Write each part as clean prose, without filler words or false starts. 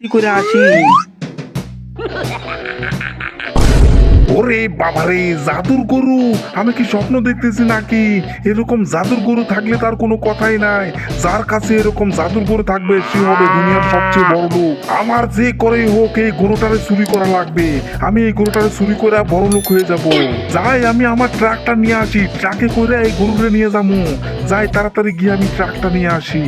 কি করে আসি। ওরে বাবারে, জাদুর গরু! আমি কি স্বপ্ন দেখতেছি নাকি? এরকম জাদুর গরু থাকলে তার কোনো কথাই নাই। যার কাছে এরকম জাদুর গরু থাকবে সে হবে দুনিয়ার সবচেয়ে বড় লোক। আমার যে করেই হোক এই গরুটারে চুরি করা লাগবে। আমি এই গরুটারে চুরি করে বড় লোক হয়ে যাব। যাই, আমি আমার ট্রাকটা নিয়ে আসি, ট্রাকে করে এই গরুরে নিয়ে যাবো। যাই, তাড়াতাড়ি গিয়ে আমি ট্রাকটা নিয়ে আসি।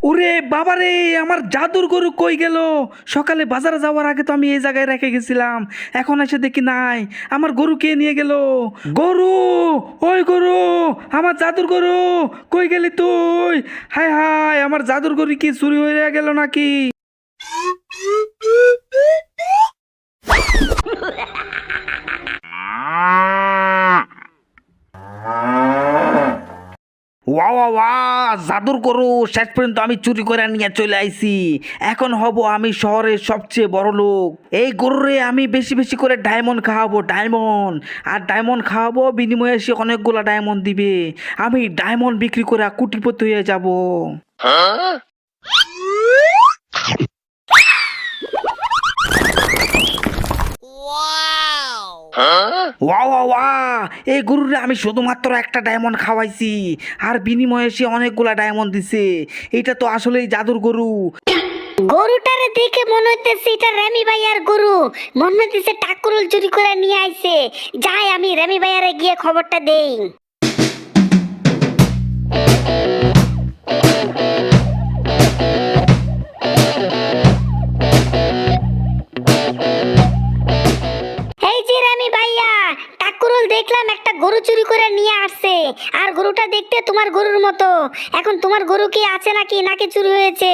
ওরে বাবারে, আমার জাদুর গরু কই গেল? সকালে বাজারে যাওয়ার আগে তো আমি এই জায়গায় রেখে গেছিলাম, এখন এসে দেখি নাই। আমার গরু কে নিয়ে গেল? গরু, ওই গরু, আমার জাদুর গরু, কই গেলি তুই? হায় হায়, আমার জাদুর গরু কি চুরি হয়ে গেল নাকি? ওয়া ওয়া ওয়া, জাদুর গরু শেষ পর্যন্ত আমি চুরি করে নিয়ে চলে আইছি। এখন হব আমি শহরের সবচেয়ে বড় লোক। এই গরুরে আমি বেশি বেশি করে ডায়মন্ড খাওয়াবো, ডায়মন্ড। আর ডায়মন্ড খাওয়াবো, বিনিময়ে সে অনেকগুলা ডায়মন্ড দিবে। আমি ডায়মন্ড বিক্রি করে কোটিপতি হয়ে যাব। ওয়া ওয়া ওয়া, এই গরুরে আমি শুধুমাত্র একটা ডায়মন্ড খাওয়াইছি, আর বিনিময়ে সে অনেকগুলা ডায়মন্ড দিছে। এটা তো আসলেই জাদুর গরু। গরুটারে দেখে মনে হইতেছে এটা রেমি ভাইয়ার গরু। মনে হইতেছে টাকুরুল চুরি করে নিয়ে আইছে। যাই, আমি রেমি ভাইয়ারে গিয়ে খবরটা দেই। এই যে রেমি ভাইয়া, টাকুরুল দেখলাম একটা গরু চুরি করে নিয়ে আসছে। আর গরুটা দেখতে তোমার গরুর মতো। এখন তোমার গরু কি আছে নাকি নাকি চুরি হয়েছে?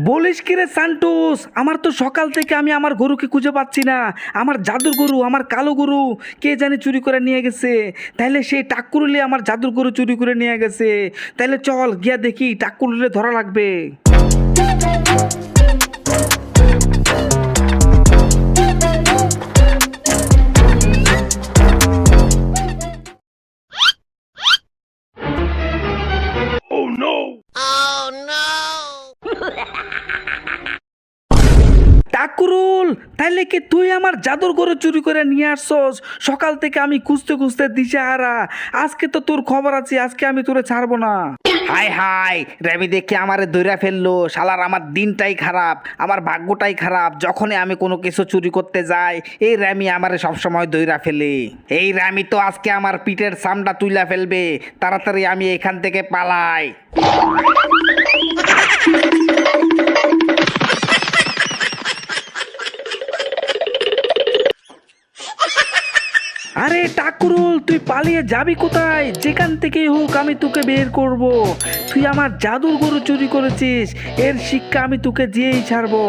বলিস কি রে সান্টোস, আমার তো সকাল থেকে আমি আমার গরুকে খুঁজে পাচ্ছি না। আমার জাদুর গরু, আমার কালো গরু কে জানি চুরি করে নিয়ে গেছে। তাইলে সেই টাক্কুরুলে আমার জাদুর গরু চুরি করে নিয়ে গেছে। তাইলে চল গিয়া দেখি, টাক্কুরুলে ধরা লাগবে। টাকুরুল, তাইলে কি তুই আমার জাদুর গরু চুরি করে নিয়ে আসছস? সকাল থেকে আমি খুঁজতে খুঁজতে দিশেহারা। আজকে তো তোর খবর আছে, আজকে আমি তোরে ছাড়বো না। হাই হাই, রেমি দেখে আমারে দইরা ফেললো। শালার আমার দিনটাই খারাপ, আমার ভাগ্যটাই খারাপ। যখনই আমি কোনো কিছু চুরি করতে যাই, এই রেমি আমারে সবসময় দইরা ফেলে। এই রেমি তো আজকে আমার পিঠের চামড়া তুইলা ফেলবে। তাড়াতাড়ি আমি এখান থেকে পালাই। আরে টাকুরুল, তুই পালিয়ে যাবি কোথায়? যেখান থেকেই হোক আমি তোকে বের করব। তুই আমার জাদুর গরু চুরি করেছিস, এর শিক্ষা আমি তোকে দিয়েই ছাড়বো।